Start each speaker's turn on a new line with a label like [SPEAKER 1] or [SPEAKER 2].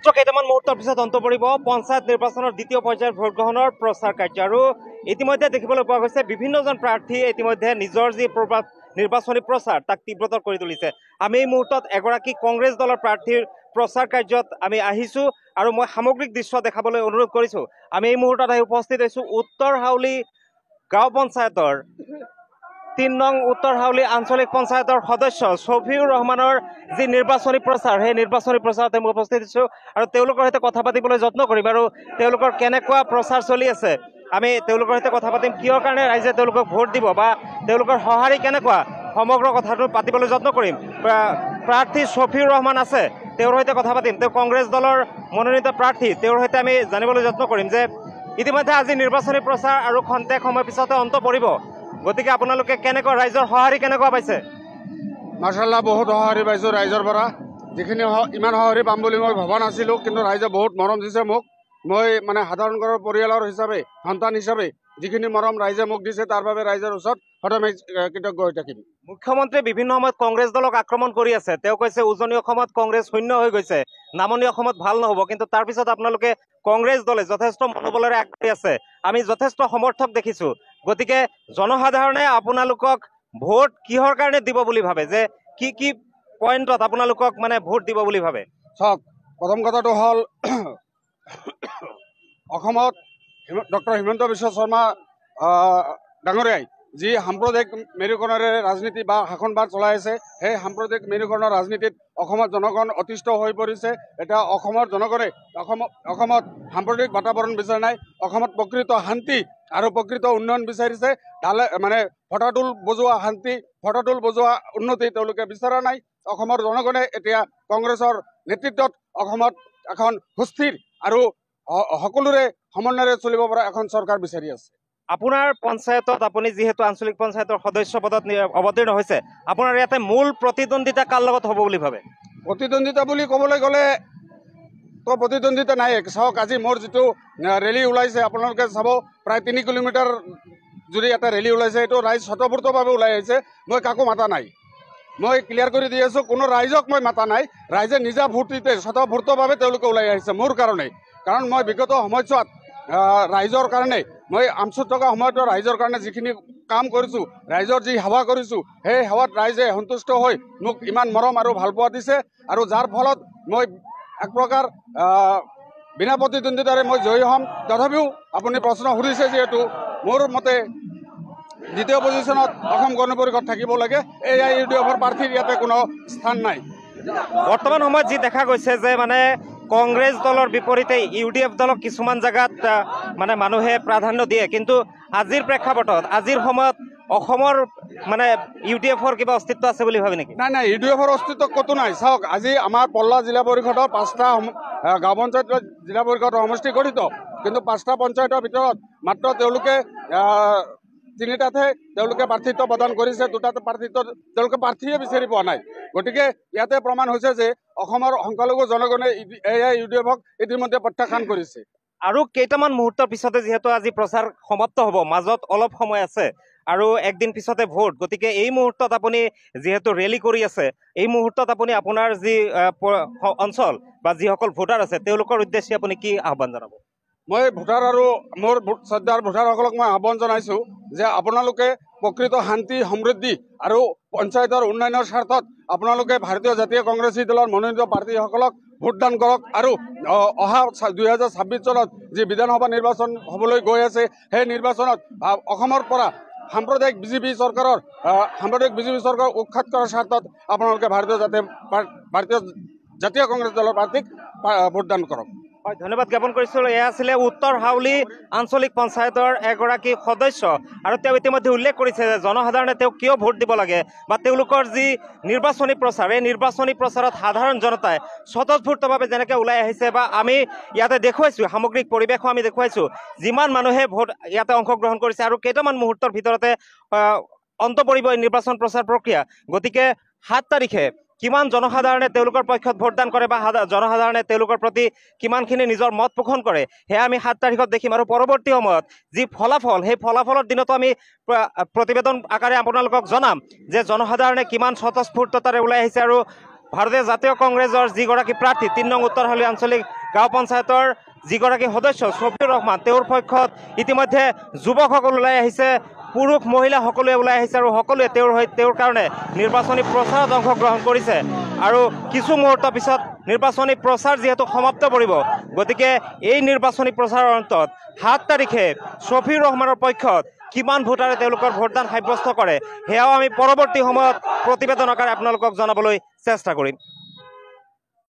[SPEAKER 1] মাত্ৰ কেইটামান মুহূৰ্তৰ পিছত অন্ত পৰিব পঞ্চায়ত নিৰ্বাচনৰ দ্বিতীয় পৰ্যায়ৰ ভোট গ্ৰহণৰ প্ৰচাৰ কাৰ্য আৰু ইতিমধ্যে দেখিবলৈ পোৱা গৈছে বিভিন্নজন প্ৰাৰ্থী ইতিমধ্যে নিজৰ যি নিৰ্বাচনী প্ৰচাৰ তাক তীব্ৰতৰ কৰি তুলিছে। আমি এই মুহূৰ্তত এগৰাকী কংগ্ৰেছ দলৰ প্ৰাৰ্থীৰ প্ৰচাৰ কাৰ্যত আমি আহিছো আৰু মই সামগ্ৰিক দৃশ্য দেখাবলৈ অনুৰোধ কৰিছো। আমি এই মুহূৰ্তত আহি উপস্থিত হৈছো উত্তৰ হাউলি গাঁও পঞ্চায়তৰ ৩ নং উত্তৰ হাউলি আঞ্চলিক পঞ্চায়তৰ সদস্য শফিউৰ ৰহমানৰ যি নিৰ্বাচনী প্ৰচাৰ সেই নিৰ্বাচনী প্ৰচাৰতে মই উপস্থিত হৈছো আৰু তেওঁলোকৰ সৈতে কথা পাতিবলৈ যত্ন কৰিম আৰু তেওঁলোকৰ কেনেকুৱা প্ৰচাৰ চলি আছে আমি তেওঁলোকৰ সৈতে কথা পাতিম। কিহৰ কাৰণে ৰাইজে তেওঁলোকক ভোট দিব বা তেওঁলোকৰ সঁহাৰি কেনেকুৱা সমগ্ৰ কথাটো পাতিবলৈ যত্ন কৰিম। প্ৰাৰ্থী শফিউৰ ৰহমান আছে, তেওঁৰ সৈতে কথা পাতিম। তেওঁ কংগ্ৰেছ দলৰ মনোনীত প্ৰাৰ্থী, তেওঁৰ সৈতে আমি জানিবলৈ যত্ন কৰিম যে ইতিমধ্যে আজি নিৰ্বাচনী প্ৰচাৰ আৰু খন্তেক সময় পিছতে অন্ত পৰিব, গতিকে আপোনালোকে কেনেকুৱা ৰাইজৰ সঁহাৰি কেনেকুৱা পাইছে?
[SPEAKER 2] মাৰ্শাল্লাহ বহুত সঁহাৰি পাইছোঁ ৰাইজৰ পৰা, যিখিনি ইমান সঁহাৰি পাম বুলি মই ভবা নাছিলোঁ, কিন্তু ৰাইজে বহুত মৰম দিছে মোক। মই মানে সাধাৰণ ঘৰৰ পৰিয়ালৰ হিচাপে সন্তান হিচাপে যিখিনি মৰম ৰাইজে মোক দিছে তাৰ বাবে ৰাইজৰ ওচৰত সদায় মই কৃতজ্ঞ হৈ থাকিম।
[SPEAKER 1] মুখ্যমন্ত্ৰীয়ে বিভিন্ন সময়ত কংগ্ৰেছ দলক আক্ৰমণ কৰি আছে। তেওঁ কৈছে উজনি অসমত কংগ্ৰেছ শূন্য হৈ গৈছে, নামনি অসমত ভাল নহ'ব, কিন্তু তাৰ পিছত আপোনালোকে কংগ্ৰেছ দলে যথেষ্ট মনোবলেৰে আগবাঢ়ি আছে, আমি যথেষ্ট সমৰ্থক দেখিছো। গতিকে জনসাধাৰণে আপোনালোকক ভোট কিহৰ কাৰণে দিব বুলি ভাবে, যে কি কি পইণ্টত আপোনালোকক মানে ভোট দিব বুলি ভাবে?
[SPEAKER 2] চাওক, প্ৰথম কথাটো হ'ল অসমত ডক্টৰ হিমন্ত বিশ্ব শৰ্মা ডাঙৰীয়াই যি সাম্প্ৰদায়িক মেৰুকৰণেৰে ৰাজনীতি বা শাসনভাৰ চলাই আছে, সেই সাম্প্ৰদায়িক মেৰুকৰণৰ ৰাজনীতিত অসমত জনগণ অতিষ্ঠ হৈ পৰিছে। এতিয়া অসমৰ জনগণে অসমত সাম্প্ৰদায়িক বাতাবৰণ বিচৰা নাই, অসমত প্ৰকৃত শান্তি আৰু প্ৰকৃত উন্নয়ন বিচাৰিছে। মানে ফটাটোল বজোৱা শান্তি, ফটাটোল বজোৱা উন্নতি তেওঁলোকে বিচৰা নাই। অসমৰ জনগণে এতিয়া কংগ্ৰেছৰ নেতৃত্বত অসমত এখন সুস্থিৰ আৰু সকলোৰে সমন্বয়েৰে চলিব পৰা এখন চৰকাৰ বিচাৰি আছে।
[SPEAKER 1] আপোনাৰ পঞ্চায়তত আপুনি যিহেতু আঞ্চলিক পঞ্চায়তৰ সদস্য পদত অৱতীৰ্ণ হৈছে, আপোনাৰ ইয়াতে মূল প্ৰতিদ্বন্দ্বিতা কাৰ লগত হ'ব বুলি ভাবে?
[SPEAKER 2] প্ৰতিদ্বন্দ্বিতা বুলি ক'বলৈ গ'লে তো প্ৰতিদ্বন্দ্বিতা নাই। চাওক, আজি মোৰ যিটো ৰেলী ওলাইছে, আপোনালোকে চাব প্ৰায় 3 কিলোমিটাৰ যদি এটা ৰেলী ওলাইছে, এইটো ৰাইজ স্বতঃস্ফূৰ্তভাৱে ওলাই আহিছে। মই কাকো মাতা নাই, মই ক্লিয়াৰ কৰি দি আছোঁ, কোনো ৰাইজক মই মাতা নাই। ৰাইজে নিজা ফূৰ্তিতে স্বতঃস্ফূৰ্তভাৱে তেওঁলোকে ওলাই আহিছে মোৰ কাৰণে। কাৰণ মই বিগত সময়ছোৱাত ৰাইজৰ কাৰণে, মই আমচুত থকা সময়তো ৰাইজৰ কাৰণে যিখিনি কাম কৰিছোঁ, ৰাইজৰ যি সেৱা কৰিছোঁ, সেই সেৱাত ৰাইজে সন্তুষ্ট হৈ মোক ইমান মৰম আৰু ভালপোৱা দিছে, আৰু যাৰ ফলত মই এক প্ৰকাৰ বিনা প্ৰতিদ্বন্দ্বিতাৰে মই জয়ী হ'ম। তথাপিও আপুনি প্ৰশ্ন সুধিছে যিহেতু, মোৰ মতে দ্বিতীয় পজিশ্যনত অসম গণ পৰিষদ থাকিব লাগে। AIUDFৰ প্ৰাৰ্থীৰ ইয়াতে কোনো স্থান নাই।
[SPEAKER 1] বৰ্তমান সময়ত যি দেখা গৈছে যে মানে কংগ্ৰেছ দলৰ বিপৰীতে UDF দলক কিছুমান জেগাত মানে মানুহে প্ৰাধান্য দিয়ে, কিন্তু আজিৰ প্ৰেক্ষাপটত আজিৰ সময়ত অসমৰ মানে UDFৰ কিবা অস্তিত্ব আছে বুলি ভাবে নেকি?
[SPEAKER 2] নাই, UDFৰ অস্তিত্ব ক'তো নাই। চাওক, আজি আমাৰ পল্লা জিলা পৰিষদৰ 5টা গাঁও পঞ্চায়তৰ জিলা পৰিষদ সমষ্টি গঠিত, কিন্তু 5টা পঞ্চায়তৰ ভিতৰত মাত্ৰ তেওঁলোকে 3টাতহে তেওঁলোকে প্ৰাৰ্থিত্ব প্ৰদান কৰিছে, 2টাত প্ৰাৰ্থিত্ব তেওঁলোকে প্ৰাৰ্থীয়ে বিচাৰি পোৱা নাই। গতিকে ইয়াতে প্ৰমাণ হৈছে যে অসমৰ সংখ্যালঘু জনগণে AIUDFক ইতিমধ্যে প্ৰত্যাখ্যান কৰিছে।
[SPEAKER 1] আৰু কেইটামান মুহূৰ্তৰ পিছতে যিহেতু আজি প্ৰচাৰ সমাপ্ত হ'ব, মাজত অলপ সময় আছে আৰু একদিন পিছতে ভোট, গতিকে এই মুহূৰ্তত আপুনি যিহেতু ৰেলী কৰি আছে, এই মুহূৰ্তত আপুনি আপোনাৰ যি অঞ্চল বা যিসকল ভোটাৰ আছে তেওঁলোকৰ উদ্দেশ্যে আপুনি কি আহ্বান জনাব?
[SPEAKER 2] মই ভোটাৰ আৰু মোৰ শ্ৰদ্ধাৰ ভোটাৰসকলক মই আহ্বান জনাইছোঁ যে আপোনালোকে প্ৰকৃত শান্তি সমৃদ্ধি আৰু পঞ্চায়তৰ উন্নয়নৰ স্বাৰ্থত আপোনালোকে ভাৰতীয় জাতীয় কংগ্ৰেছী দলৰ মনোনীত প্ৰাৰ্থীসকলক ভোটদান কৰক, আৰু অহা 2026 চনত যি বিধানসভা নিৰ্বাচন হ'বলৈ গৈ আছে, সেই নিৰ্বাচনত অসমৰ পৰা সাম্প্ৰদায়িক বিজেপি চৰকাৰৰ উৎখাত কৰাৰ স্বাৰ্থত আপোনালোকে ভাৰতীয় জাতীয় কংগ্ৰেছ দলৰ প্ৰাৰ্থীক ভোটদান কৰক।
[SPEAKER 1] হয়, ধন্যবাদ জ্ঞাপন কৰিছোঁ। এয়া আছিলে উত্তৰ হাউলি আঞ্চলিক পঞ্চায়তৰ এগৰাকী সদস্য, আৰু তেওঁ ইতিমধ্যে উল্লেখ কৰিছে যে জনসাধাৰণে তেওঁক কিয় ভোট দিব লাগে বা তেওঁলোকৰ যি নিৰ্বাচনী প্ৰচাৰ, এই নিৰ্বাচনী প্ৰচাৰত সাধাৰণ জনতাই স্বতঃস্ফূৰ্তভাৱে যেনেকৈ ওলাই আহিছে বা আমি ইয়াতে দেখুৱাইছোঁ, সামগ্ৰিক পৰিৱেশো আমি দেখুৱাইছোঁ, যিমান মানুহে ভোট ইয়াতে অংশগ্ৰহণ কৰিছে, আৰু কেইটামান মুহূৰ্তৰ ভিতৰতে অন্ত পৰিব এই নিৰ্বাচন প্ৰচাৰ প্ৰক্ৰিয়া। গতিকে 7 তাৰিখে কিমান জনসাধাৰণে তেওঁলোকৰ পক্ষত ভোটদান কৰে বা জনসাধাৰণে তেওঁলোকৰ প্ৰতি কিমানখিনি নিজৰ মত পোষণ কৰে, সেয়া আমি 7 তাৰিখত দেখিম। আৰু পৰৱৰ্তী সময়ত যি ফলাফল, সেই ফলাফলৰ দিনতো আমি প্ৰতিবেদন আকাৰে আপোনালোকক জনাম যে জনসাধাৰণে কিমান স্বতঃস্ফূৰ্ততাৰে ওলাই আহিছে আৰু ভাৰতীয় জাতীয় কংগ্ৰেছৰ যিগৰাকী প্ৰাৰ্থী ৩ নং উত্তৰহালী আঞ্চলিক গাঁও পঞ্চায়তৰ যিগৰাকী সদস্য শ্বফিউৰ ৰহমান তেওঁৰ পক্ষত ইতিমধ্যে যুৱকসকল ওলাই আহিছে, পুৰুষ মহিলা সকলোৱে ওলাই আহিছে আৰু সকলোৱে তেওঁৰ কাৰণে নিৰ্বাচনী প্ৰচাৰত অংশগ্ৰহণ কৰিছে। আৰু কিছু মুহূৰ্তৰ পিছত নিৰ্বাচনী প্ৰচাৰ যিহেতু সমাপ্ত পৰিব, গতিকে এই নিৰ্বাচনী প্ৰচাৰৰ অন্তত ৭ তাৰিখে শ্বফিউৰ ৰহমানৰ পক্ষত কিমান ভোটাৰে তেওঁলোকৰ ভোটদান সাব্যস্ত কৰে সেয়াও আমি পৰৱৰ্তী সময়ত প্ৰতিবেদন আকাৰে আপোনালোকক জনাবলৈ চেষ্টা কৰিম।